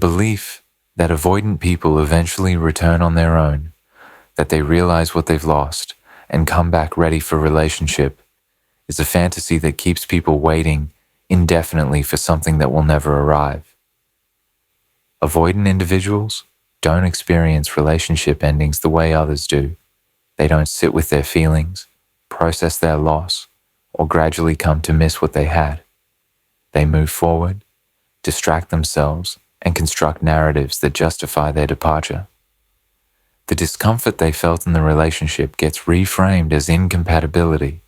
belief that avoidant people eventually return on their own, that they realize what they've lost and come back ready for relationship, is a fantasy that keeps people waiting indefinitely for something that will never arrive. Avoidant individuals don't experience relationship endings the way others do. They don't sit with their feelings, process their loss, or gradually come to miss what they had. They move forward, distract themselves, and construct narratives that justify their departure. The discomfort they felt in the relationship gets reframed as incompatibility.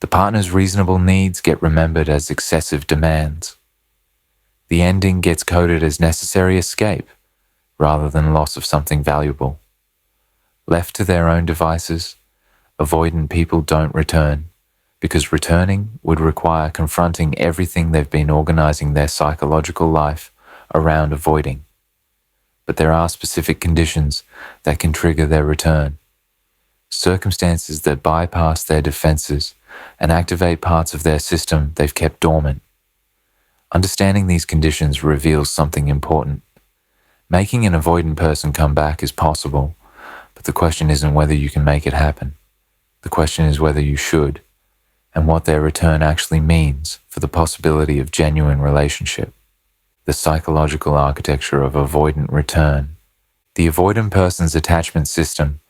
The partner's reasonable needs get remembered as excessive demands. The ending gets coded as necessary escape rather than loss of something valuable. Left to their own devices, avoidant people don't return, because returning would require confronting everything they've been organizing their psychological life around avoiding. But there are specific conditions that can trigger their return. Circumstances that bypass their defenses and activate parts of their system they've kept dormant. Understanding these conditions reveals something important. Making an avoidant person come back is possible, but the question isn't whether you can make it happen. The question is whether you should, and what their return actually means for the possibility of genuine relationship. The psychological architecture of avoidant return. The avoidant person's attachment system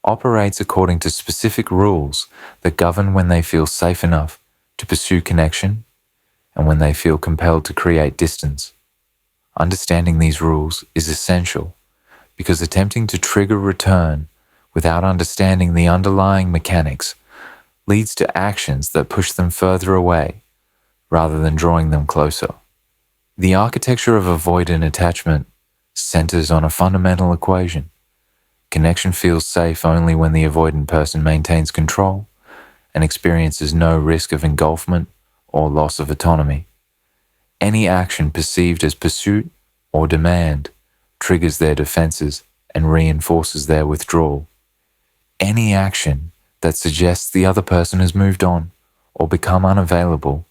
operates according to specific rules that govern when they feel safe enough to pursue connection and when they feel compelled to create distance. Understanding these rules is essential because attempting to trigger return without understanding the underlying mechanics leads to actions that push them further away rather than drawing them closer. The architecture of avoidant attachment centers on a fundamental equation. Connection feels safe only when the avoidant person maintains control and experiences no risk of engulfment or loss of autonomy. Any action perceived as pursuit or demand triggers their defenses and reinforces their withdrawal. Any action that suggests the other person has moved on or become unavailable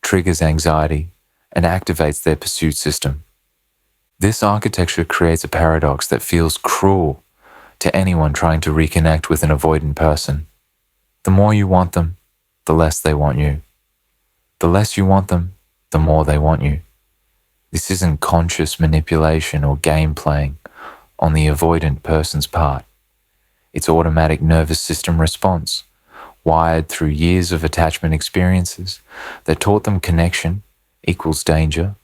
triggers anxiety and activates their pursuit system. This architecture creates a paradox that feels cruel to anyone trying to reconnect with an avoidant person. The more you want them, the less they want you. The less you want them, the more they want you. This isn't conscious manipulation or game playing on the avoidant person's part. It's automatic nervous system response, wired through years of attachment experiences that taught them connection equals danger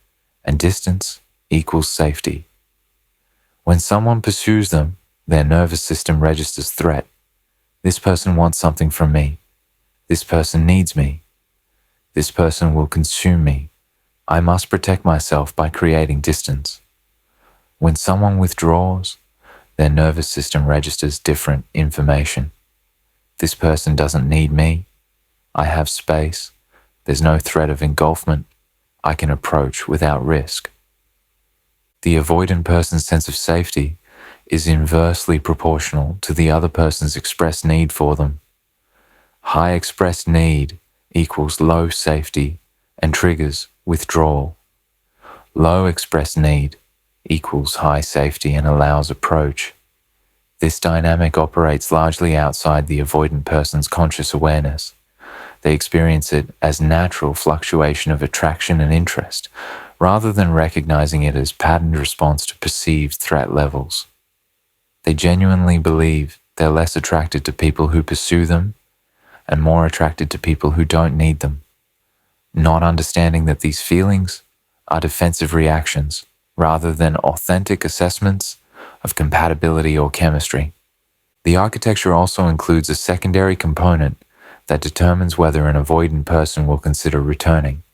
and distance equals safety. When someone pursues them, their nervous system registers threat. This person wants something from me. This person needs me. This person will consume me. I must protect myself by creating distance. When someone withdraws, their nervous system registers different information. This person doesn't need me. I have space. There's no threat of engulfment. I can approach without risk. The avoidant person's sense of safety is inversely proportional to the other person's expressed need for them. High expressed need equals low safety and triggers withdrawal. Low expressed need equals high safety and allows approach. This dynamic operates largely outside the avoidant person's conscious awareness. They experience it as natural fluctuation of attraction and interest, rather than recognizing it as patterned response to perceived threat levels. They genuinely believe they're less attracted to people who pursue them and more attracted to people who don't need them, not understanding that these feelings are defensive reactions rather than authentic assessments of compatibility or chemistry. The architecture also includes a secondary component that determines whether an avoidant person will consider returning: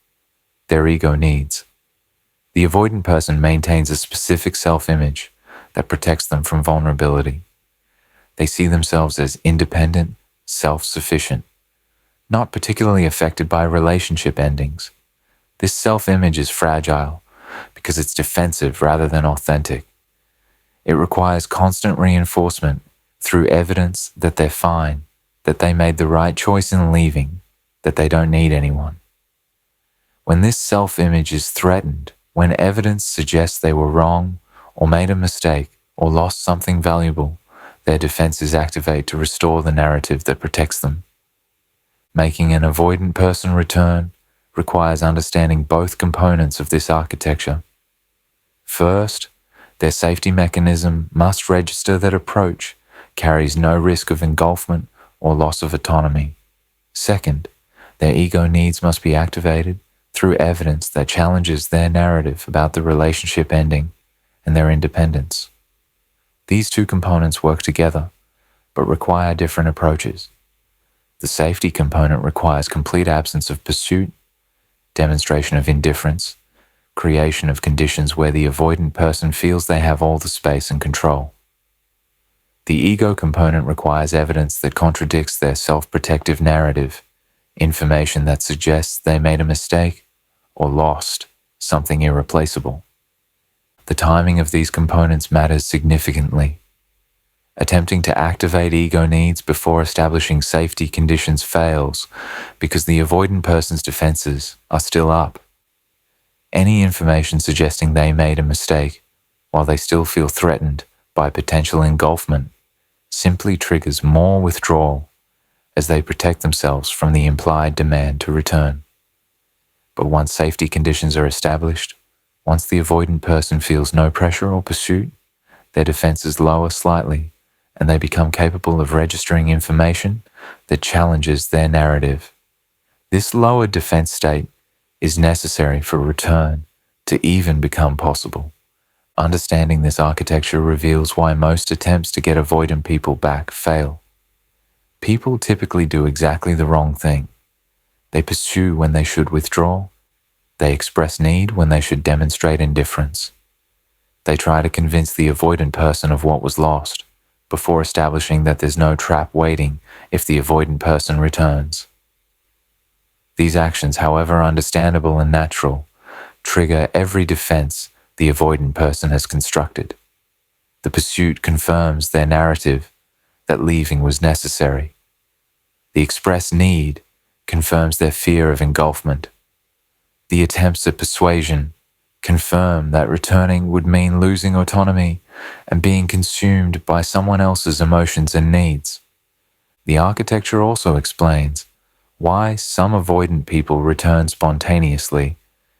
their ego needs. The avoidant person maintains a specific self-image that protects them from vulnerability. They see themselves as independent, self-sufficient, not particularly affected by relationship endings. This self-image is fragile because it's defensive rather than authentic. It requires constant reinforcement through evidence that they're fine, that they made the right choice in leaving, that they don't need anyone. When this self-image is threatened, When evidence suggests they were wrong or made a mistake or lost something valuable, their defenses activate to restore the narrative that protects them. Making an avoidant person return requires understanding both components of this architecture. First, their safety mechanism must register that approach carries no risk of engulfment or loss of autonomy. Second, their ego needs must be activated through evidence that challenges their narrative about the relationship ending and their independence. These two components work together, but require different approaches. The safety component requires complete absence of pursuit, demonstration of indifference, creation of conditions where the avoidant person feels they have all the space and control. The ego component requires evidence that contradicts their self-protective narrative, information that suggests they made a mistake or lost something irreplaceable. The timing of these components matters significantly. Attempting to activate ego needs before establishing safety conditions fails because the avoidant person's defenses are still up. Any information suggesting they made a mistake while they still feel threatened by potential engulfment simply triggers more withdrawal as they protect themselves from the implied demand to return. But once safety conditions are established, once the avoidant person feels no pressure or pursuit, their defenses lower slightly and they become capable of registering information that challenges their narrative. This lower defense state is necessary for return to even become possible. Understanding this architecture reveals why most attempts to get avoidant people back fail. People typically do exactly the wrong thing. They pursue when they should withdraw. They express need when they should demonstrate indifference. They try to convince the avoidant person of what was lost, before establishing that there's no trap waiting if the avoidant person returns. These actions, however understandable and natural, trigger every defense the avoidant person has constructed. The pursuit confirms their narrative that leaving was necessary. The expressed need confirms their fear of engulfment. The attempts at persuasion confirm that returning would mean losing autonomy and being consumed by someone else's emotions and needs. The architecture also explains why some avoidant people return spontaneously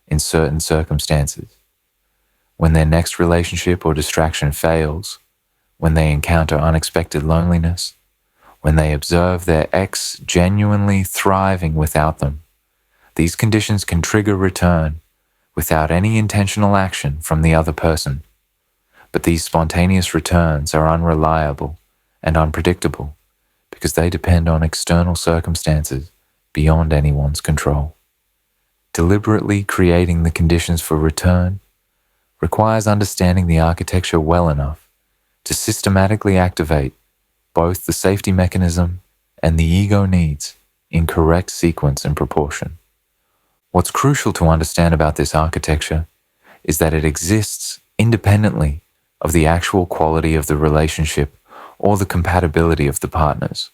in certain circumstances. When their next relationship or distraction fails, when they encounter unexpected loneliness, when they observe their ex genuinely thriving without them, these conditions can trigger return without any intentional action from the other person. But these spontaneous returns are unreliable and unpredictable because they depend on external circumstances beyond anyone's control. Deliberately creating the conditions for return requires understanding the architecture well enough to systematically activate both the safety mechanism and the ego needs in correct sequence and proportion. What's crucial to understand about this architecture is that it exists independently of the actual quality of the relationship or the compatibility of the partners.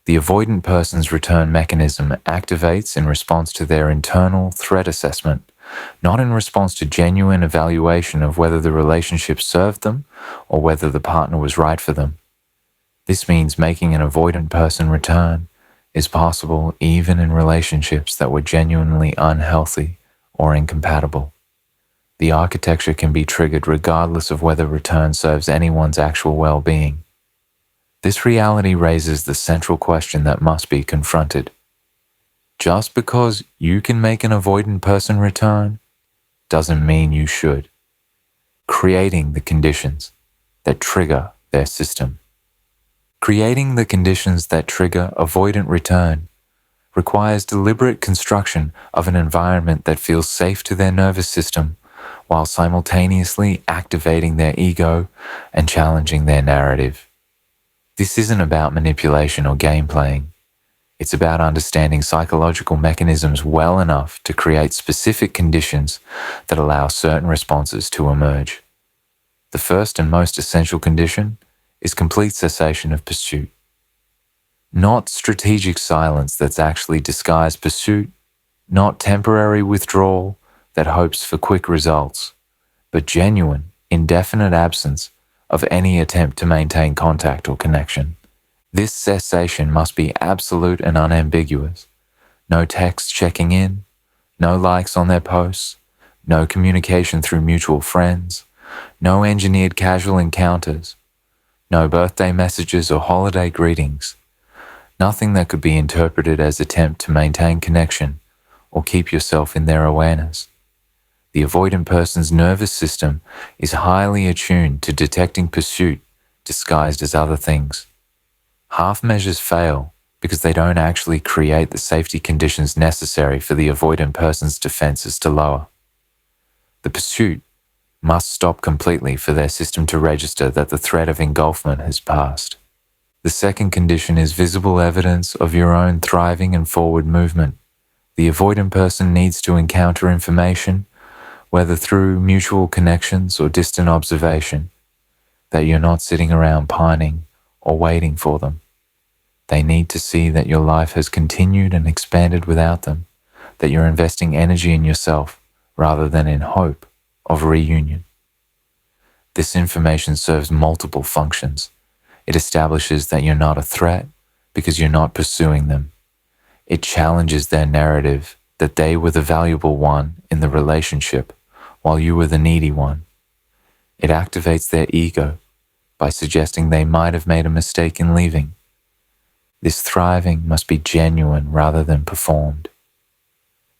The avoidant person's return mechanism activates in response to their internal threat assessment, not in response to genuine evaluation of whether the relationship served them or whether the partner was right for them. This means making an avoidant person return is possible even in relationships that were genuinely unhealthy or incompatible. The architecture can be triggered regardless of whether return serves anyone's actual well-being. This reality raises the central question that must be confronted. Just because you can make an avoidant person return doesn't mean you should. Creating the conditions that trigger their system. Creating the conditions that trigger avoidant return requires deliberate construction of an environment that feels safe to their nervous system while simultaneously activating their ego and challenging their narrative. This isn't about manipulation or game playing. It's about understanding psychological mechanisms well enough to create specific conditions that allow certain responses to emerge. The first and most essential condition is complete cessation of pursuit. Not strategic silence that's actually disguised pursuit, not temporary withdrawal, that hopes for quick results, but genuine, indefinite absence of any attempt to maintain contact or connection. This cessation must be absolute and unambiguous. No text checking in, no likes on their posts, no communication through mutual friends, no engineered casual encounters, no birthday messages or holiday greetings, nothing that could be interpreted as attempt to maintain connection or keep yourself in their awareness. The avoidant person's nervous system is highly attuned to detecting pursuit disguised as other things. Half measures fail because they don't actually create the safety conditions necessary for the avoidant person's defenses to lower. The pursuit must stop completely for their system to register that the threat of engulfment has passed. The second condition is visible evidence of your own thriving and forward movement. The avoidant person needs to encounter information, whether through mutual connections or distant observation, that you're not sitting around pining or waiting for them. They need to see that your life has continued and expanded without them, that you're investing energy in yourself rather than in hope of reunion. This information serves multiple functions. It establishes that you're not a threat because you're not pursuing them. It challenges their narrative that they were the valuable one in the relationship while you were the needy one. It activates their ego by suggesting they might have made a mistake in leaving. This thriving must be genuine rather than performed.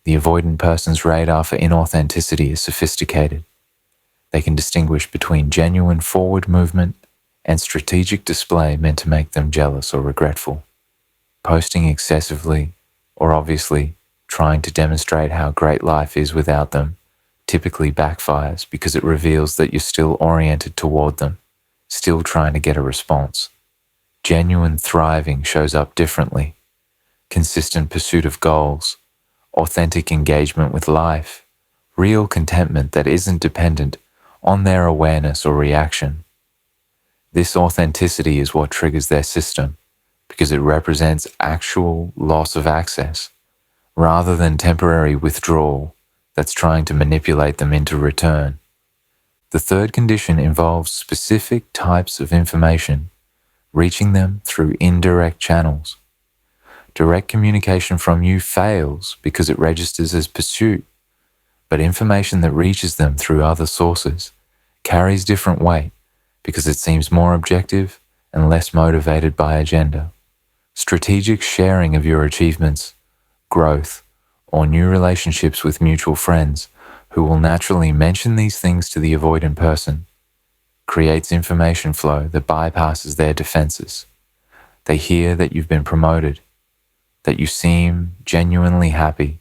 The avoidant person's radar for inauthenticity is sophisticated. They can distinguish between genuine forward movement and strategic display meant to make them jealous or regretful. Posting excessively, or obviously trying to demonstrate how great life is without them, typically backfires because it reveals that you're still oriented toward them, still trying to get a response. Genuine thriving shows up differently. Consistent pursuit of goals, authentic engagement with life, real contentment that isn't dependent on their awareness or reaction. This authenticity is what triggers their system because it represents actual loss of access rather than temporary withdrawal that's trying to manipulate them into return. The third condition involves specific types of information, reaching them through indirect channels. Direct communication from you fails because it registers as pursuit, but information that reaches them through other sources carries different weight because it seems more objective and less motivated by agenda. Strategic sharing of your achievements, growth, or new relationships with mutual friends who will naturally mention these things to the avoidant person creates information flow that bypasses their defenses. They hear that you've been promoted, that you seem genuinely happy,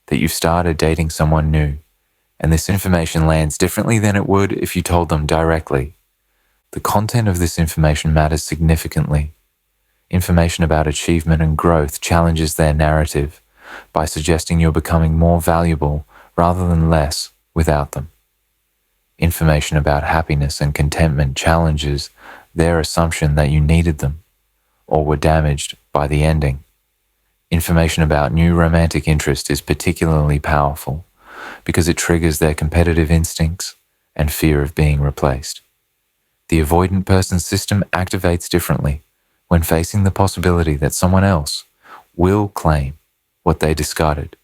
that you've started dating someone new, and this information lands differently than it would if you told them directly. The content of this information matters significantly. Information about achievement and growth challenges their narrative by suggesting you're becoming more valuable rather than less without them. Information about happiness and contentment challenges their assumption that you needed them or were damaged by the ending. Information about new romantic interest is particularly powerful because it triggers their competitive instincts and fear of being replaced. The avoidant person's system activates differently when facing the possibility that someone else will claim what they discarded.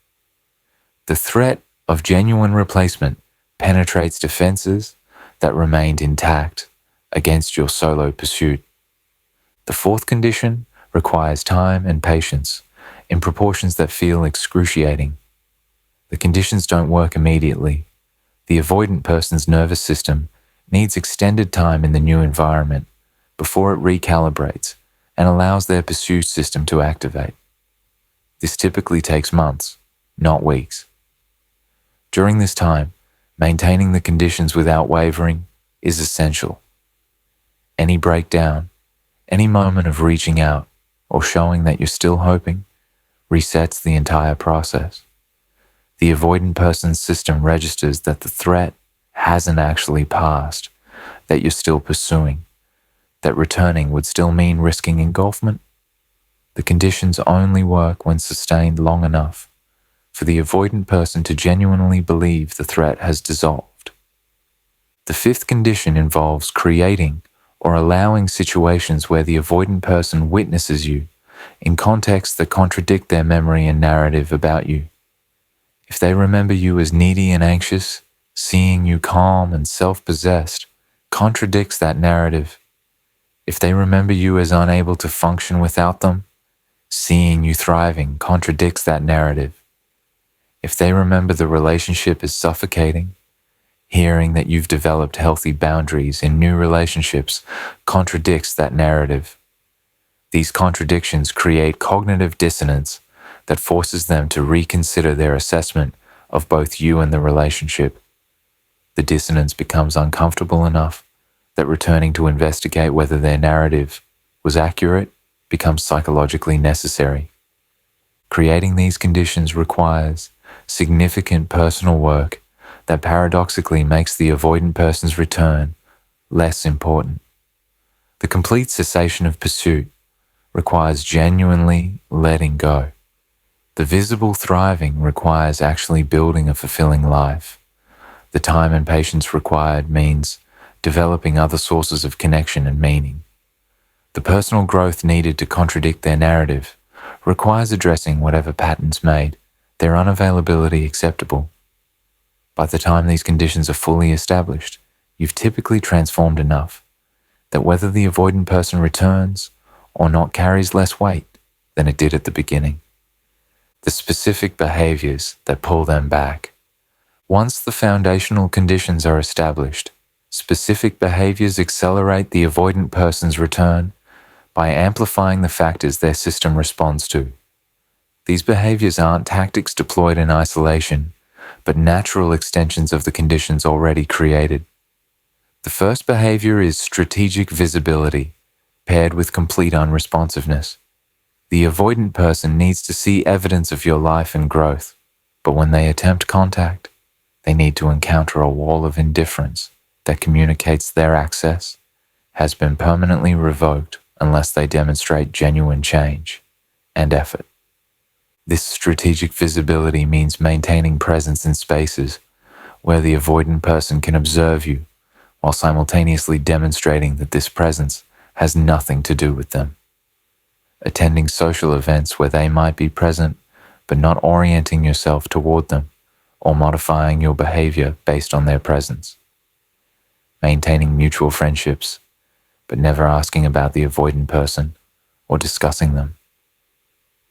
The threat of genuine replacement penetrates defenses that remained intact against your solo pursuit. The fourth condition requires time and patience in proportions that feel excruciating. The conditions don't work immediately. The avoidant person's nervous system needs extended time in the new environment before it recalibrates and allows their pursuit system to activate. This typically takes months, not weeks. During this time, maintaining the conditions without wavering is essential. Any breakdown, any moment of reaching out or showing that you're still hoping resets the entire process. The avoidant person's system registers that the threat hasn't actually passed, that you're still pursuing, that returning would still mean risking engulfment. The conditions only work when sustained long enough for the avoidant person to genuinely believe the threat has dissolved. The fifth condition involves creating or allowing situations where the avoidant person witnesses you in contexts that contradict their memory and narrative about you. If they remember you as needy and anxious, seeing you calm and self-possessed contradicts that narrative. If they remember you as unable to function without them, seeing you thriving contradicts that narrative. If they remember the relationship as suffocating, hearing that you've developed healthy boundaries in new relationships contradicts that narrative. These contradictions create cognitive dissonance that forces them to reconsider their assessment of both you and the relationship. The dissonance becomes uncomfortable enough that returning to investigate whether their narrative was accurate becomes psychologically necessary. Creating these conditions requires significant personal work that paradoxically makes the avoidant person's return less important. The complete cessation of pursuit requires genuinely letting go. The visible thriving requires actually building a fulfilling life. The time and patience required means developing other sources of connection and meaning. The personal growth needed to contradict their narrative requires addressing whatever patterns made their unavailability acceptable. By the time these conditions are fully established, you've typically transformed enough that whether the avoidant person returns or not carries less weight than it did at the beginning. The specific behaviors that pull them back. Once the foundational conditions are established, specific behaviors accelerate the avoidant person's return by amplifying the factors their system responds to. These behaviors aren't tactics deployed in isolation, but natural extensions of the conditions already created. The first behavior is strategic visibility, paired with complete unresponsiveness. The avoidant person needs to see evidence of your life and growth, but when they attempt contact, they need to encounter a wall of indifference that communicates their access has been permanently revoked unless they demonstrate genuine change and effort. This strategic visibility means maintaining presence in spaces where the avoidant person can observe you while simultaneously demonstrating that this presence has nothing to do with them. Attending social events where they might be present but not orienting yourself toward them or modifying your behavior based on their presence. Maintaining mutual friendships but never asking about the avoidant person or discussing them.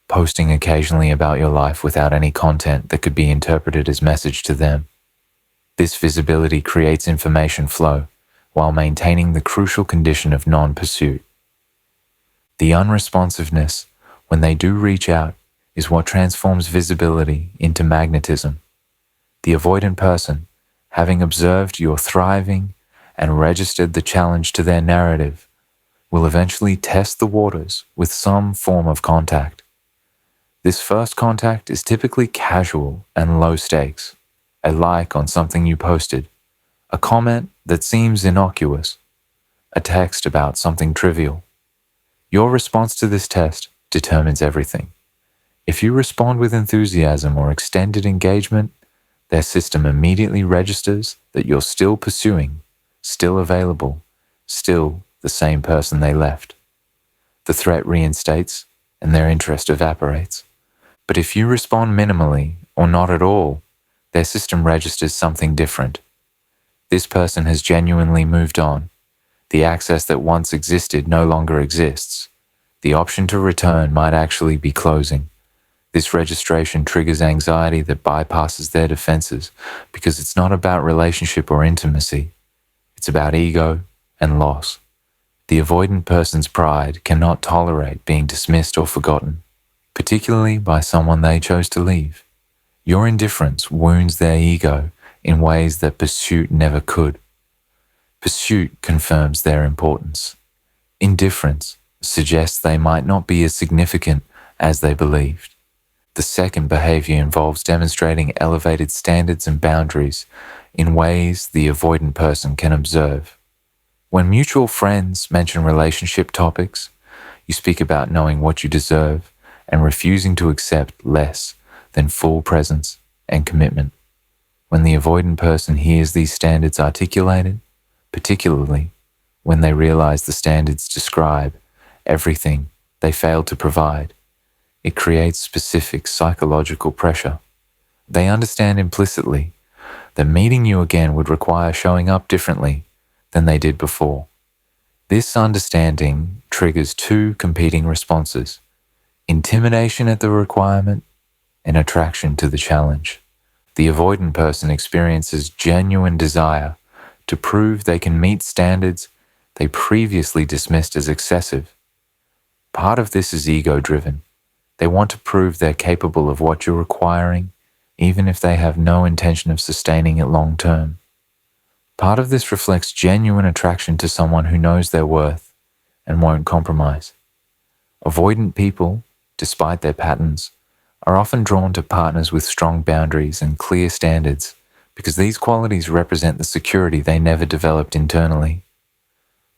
Posting occasionally about your life without any content that could be interpreted as message to them. This visibility creates information flow while maintaining the crucial condition of non-pursuit. The unresponsiveness, when they do reach out, is what transforms visibility into magnetism. The avoidant person, having observed your thriving and registered the challenge to their narrative, will eventually test the waters with some form of contact. This first contact is typically casual and low stakes. A like on something you posted, a comment that seems innocuous, a text about something trivial. Your response to this test determines everything. If you respond with enthusiasm or extended engagement, their system immediately registers that you're still pursuing, still available, still the same person they left. The threat reinstates and their interest evaporates. But if you respond minimally or not at all, their system registers something different. This person has genuinely moved on. The access that once existed no longer exists. The option to return might actually be closing. This registration triggers anxiety that bypasses their defenses because it's not about relationship or intimacy. It's about ego and loss. The avoidant person's pride cannot tolerate being dismissed or forgotten, particularly by someone they chose to leave. Your indifference wounds their ego in ways that pursuit never could. Pursuit confirms their importance. Indifference suggests they might not be as significant as they believed. The second behavior involves demonstrating elevated standards and boundaries in ways the avoidant person can observe. When mutual friends mention relationship topics, you speak about knowing what you deserve and refusing to accept less than full presence and commitment. When the avoidant person hears these standards articulated, particularly when they realize the standards describe everything they failed to provide, it creates specific psychological pressure. They understand implicitly that meeting you again would require showing up differently than they did before. This understanding triggers two competing responses: intimidation at the requirement and attraction to the challenge. The avoidant person experiences genuine desire to prove they can meet standards they previously dismissed as excessive. Part of this is ego-driven. They want to prove they're capable of what you're requiring, even if they have no intention of sustaining it long term. Part of this reflects genuine attraction to someone who knows their worth and won't compromise. Avoidant people, despite their patterns, are often drawn to partners with strong boundaries and clear standards because these qualities represent the security they never developed internally.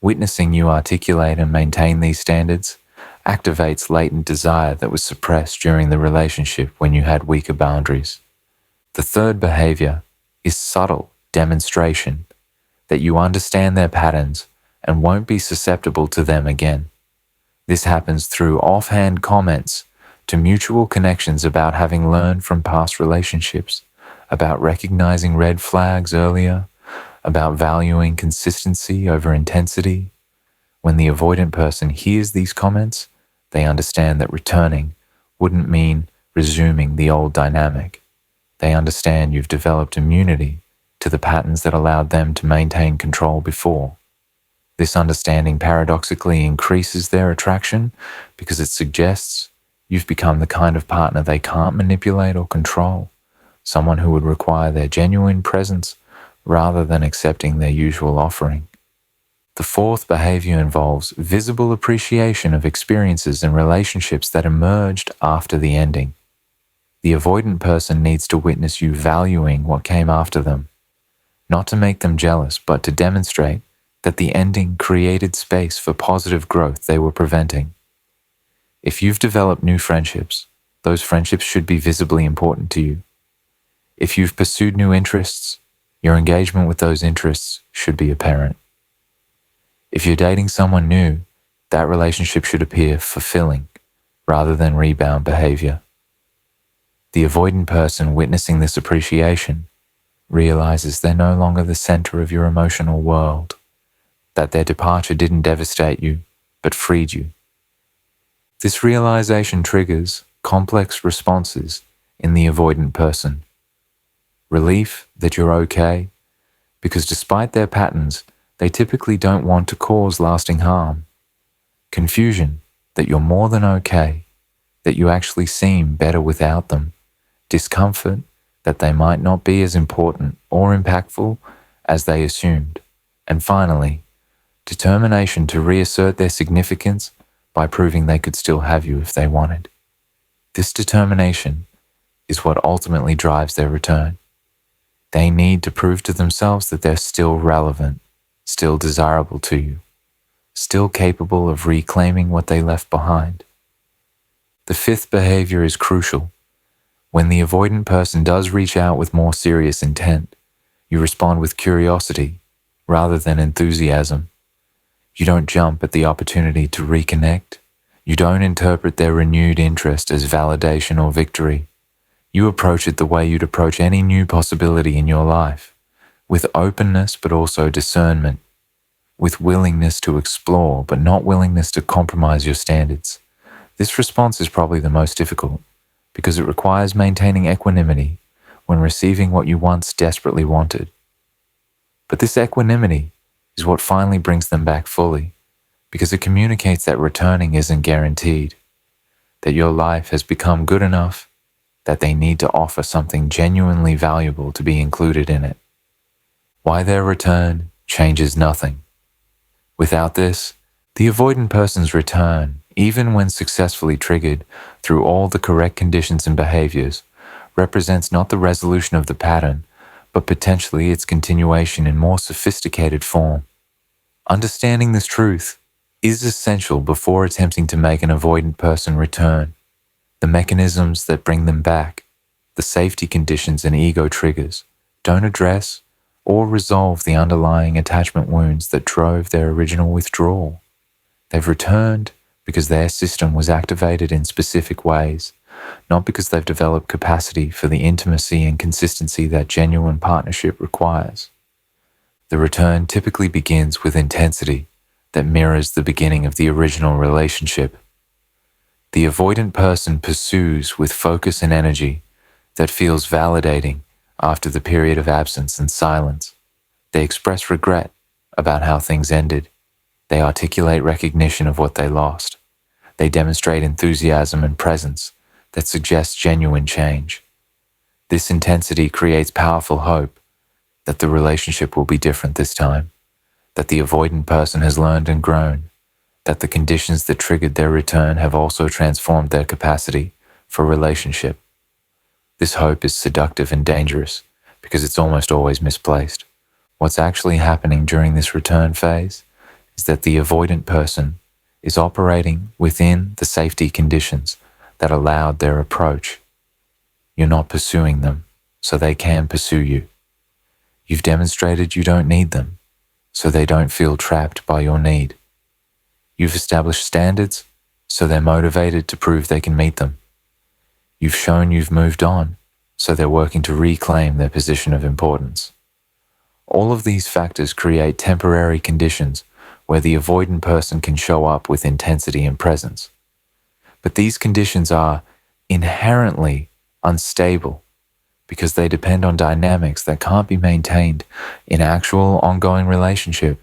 Witnessing you articulate and maintain these standards activates latent desire that was suppressed during the relationship when you had weaker boundaries. The third behavior is subtle demonstration that you understand their patterns and won't be susceptible to them again. This happens through offhand comments to mutual connections about having learned from past relationships, about recognizing red flags earlier, about valuing consistency over intensity. When the avoidant person hears these comments, they understand that returning wouldn't mean resuming the old dynamic. They understand you've developed immunity to the patterns that allowed them to maintain control before. This understanding paradoxically increases their attraction because it suggests you've become the kind of partner they can't manipulate or control, someone who would require their genuine presence rather than accepting their usual offering. The fourth behavior involves visible appreciation of experiences and relationships that emerged after the ending. The avoidant person needs to witness you valuing what came after them, not to make them jealous, but to demonstrate that the ending created space for positive growth they were preventing. If you've developed new friendships, those friendships should be visibly important to you. If you've pursued new interests, your engagement with those interests should be apparent. If you're dating someone new, that relationship should appear fulfilling rather than rebound behavior. The avoidant person witnessing this appreciation realizes they're no longer the center of your emotional world, that their departure didn't devastate you, but freed you. This realization triggers complex responses in the avoidant person. Relief that you're okay, because despite their patterns, they typically don't want to cause lasting harm. Confusion that you're more than okay, that you actually seem better without them. Discomfort that they might not be as important or impactful as they assumed. And finally, determination to reassert their significance by proving they could still have you if they wanted. This determination is what ultimately drives their return. They need to prove to themselves that they're still relevant, still desirable to you, still capable of reclaiming what they left behind. The fifth behavior is crucial. When the avoidant person does reach out with more serious intent, you respond with curiosity rather than enthusiasm. You don't jump at the opportunity to reconnect. You don't interpret their renewed interest as validation or victory. You approach it the way you'd approach any new possibility in your life, with openness but also discernment, with willingness to explore but not willingness to compromise your standards. This response is probably the most difficult because it requires maintaining equanimity when receiving what you once desperately wanted. But this equanimity is what finally brings them back fully, because it communicates that returning isn't guaranteed, that your life has become good enough that they need to offer something genuinely valuable to be included in it. Why their return changes nothing. Without this, the avoidant person's return, even when successfully triggered through all the correct conditions and behaviors, represents not the resolution of the pattern, but potentially its continuation in more sophisticated form. Understanding this truth is essential before attempting to make an avoidant person return. The mechanisms that bring them back the safety conditions and ego triggers don't address or resolve the underlying attachment wounds that drove their original withdrawal. They've returned because their system was activated in specific ways, not because they've developed capacity for the intimacy and consistency that genuine partnership requires. The return typically begins with intensity that mirrors the beginning of the original relationship. The avoidant person pursues with focus and energy that feels validating after the period of absence and silence. They express regret about how things ended. They articulate recognition of what they lost. They demonstrate enthusiasm and presence that suggests genuine change. This intensity creates powerful hope that the relationship will be different this time, that the avoidant person has learned and grown, that the conditions that triggered their return have also transformed their capacity for relationship. This hope is seductive and dangerous because it's almost always misplaced. What's actually happening during this return phase is that the avoidant person is operating within the safety conditions that allowed their approach. You're not pursuing them, so they can pursue you. You've demonstrated you don't need them, so they don't feel trapped by your need. You've established standards, so they're motivated to prove they can meet them. You've shown you've moved on, so they're working to reclaim their position of importance. All of these factors create temporary conditions where the avoidant person can show up with intensity and presence. But these conditions are inherently unstable because they depend on dynamics that can't be maintained in actual ongoing relationship.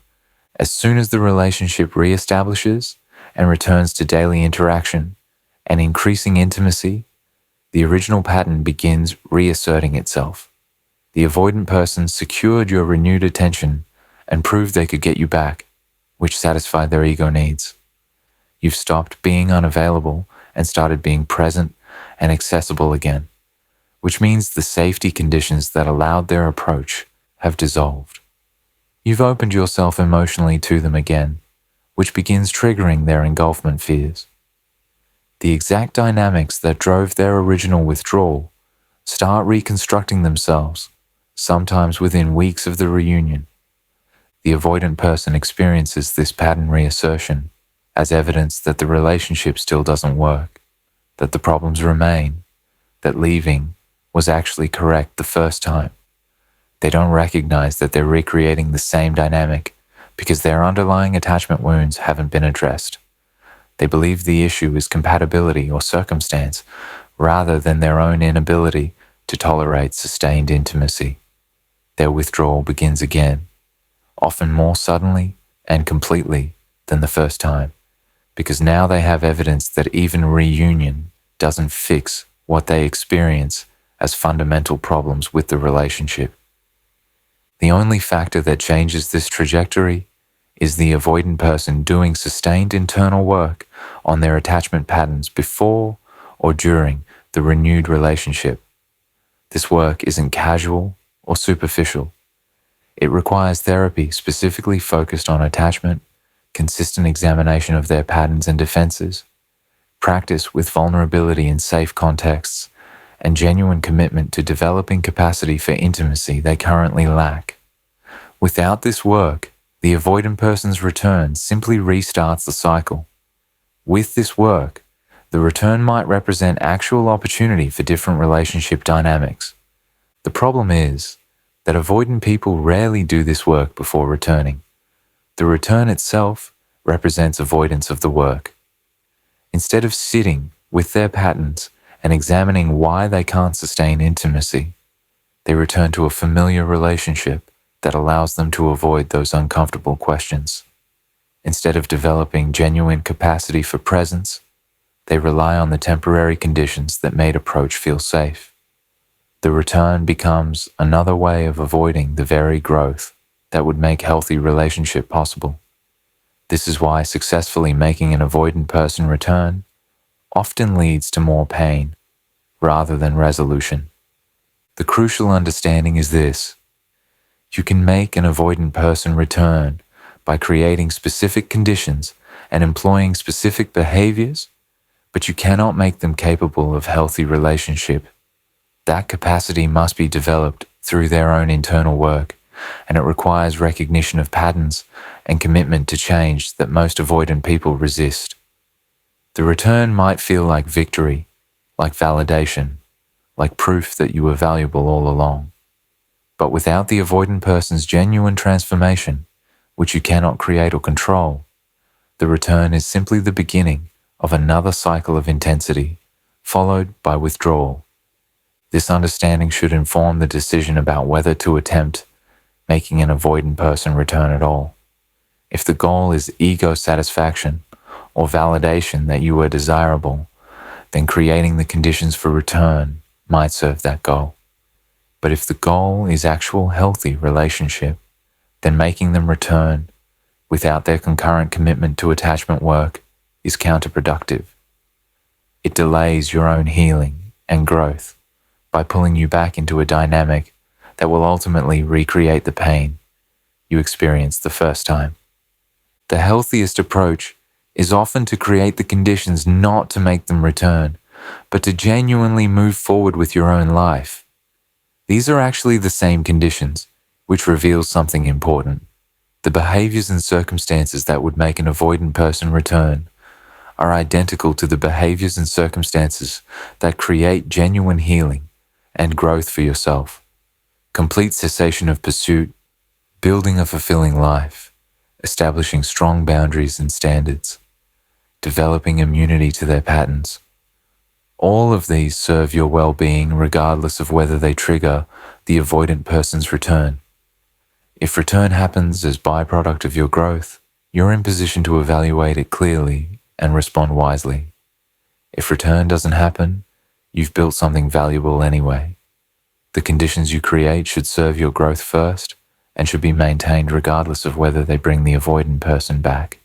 As soon as the relationship reestablishes and returns to daily interaction and increasing intimacy, the original pattern begins reasserting itself. The avoidant person secured your renewed attention and proved they could get you back, which satisfied their ego needs. You've stopped being unavailable and started being present and accessible again, which means the safety conditions that allowed their approach have dissolved. You've opened yourself emotionally to them again, which begins triggering their engulfment fears. The exact dynamics that drove their original withdrawal start reconstructing themselves, sometimes within weeks of the reunion. The avoidant person experiences this pattern reassertion as evidence that the relationship still doesn't work, that the problems remain, that leaving was actually correct the first time. They don't recognize that they're recreating the same dynamic because their underlying attachment wounds haven't been addressed. They believe the issue is compatibility or circumstance rather than their own inability to tolerate sustained intimacy. Their withdrawal begins again, often more suddenly and completely than the first time, because now they have evidence that even reunion doesn't fix what they experience as fundamental problems with the relationship. The only factor that changes this trajectory is the avoidant person doing sustained internal work on their attachment patterns before or during the renewed relationship. This work isn't casual or superficial. It requires therapy specifically focused on attachment, consistent examination of their patterns and defenses, practice with vulnerability in safe contexts, and genuine commitment to developing capacity for intimacy they currently lack. Without this work, the avoidant person's return simply restarts the cycle. With this work, the return might represent actual opportunity for different relationship dynamics. The problem is that avoidant people rarely do this work before returning. The return itself represents avoidance of the work. Instead of sitting with their patterns and examining why they can't sustain intimacy, they return to a familiar relationship that allows them to avoid those uncomfortable questions. Instead of developing genuine capacity for presence, they rely on the temporary conditions that made approach feel safe. The return becomes another way of avoiding the very growth that would make healthy relationship possible. This is why successfully making an avoidant person return often leads to more pain rather than resolution. The crucial understanding is this: you can make an avoidant person return by creating specific conditions and employing specific behaviors, but you cannot make them capable of healthy relationship. That capacity must be developed through their own internal work, and it requires recognition of patterns and commitment to change that most avoidant people resist. The return might feel like victory, like validation, like proof that you were valuable all along. But without the avoidant person's genuine transformation, which you cannot create or control, the return is simply the beginning of another cycle of intensity, followed by withdrawal. This understanding should inform the decision about whether to attempt making an avoidant person return at all. If the goal is ego satisfaction or validation that you are desirable, then creating the conditions for return might serve that goal. But if the goal is actual healthy relationship, then making them return without their concurrent commitment to attachment work is counterproductive. It delays your own healing and growth by pulling you back into a dynamic that will ultimately recreate the pain you experienced the first time. The healthiest approach is often to create the conditions not to make them return, but to genuinely move forward with your own life. These are actually the same conditions, which reveals something important. The behaviors and circumstances that would make an avoidant person return are identical to the behaviors and circumstances that create genuine healing and growth for yourself. Complete cessation of pursuit, building a fulfilling life, establishing strong boundaries and standards, developing immunity to their patterns. All of these serve your well-being regardless of whether they trigger the avoidant person's return. If return happens as byproduct of your growth, you're in position to evaluate it clearly and respond wisely. If return doesn't happen, you've built something valuable anyway. The conditions you create should serve your growth first and should be maintained regardless of whether they bring the avoidant person back.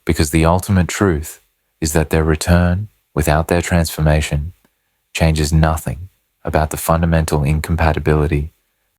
Because the ultimate truth is that their return, without their transformation, changes nothing about the fundamental incompatibility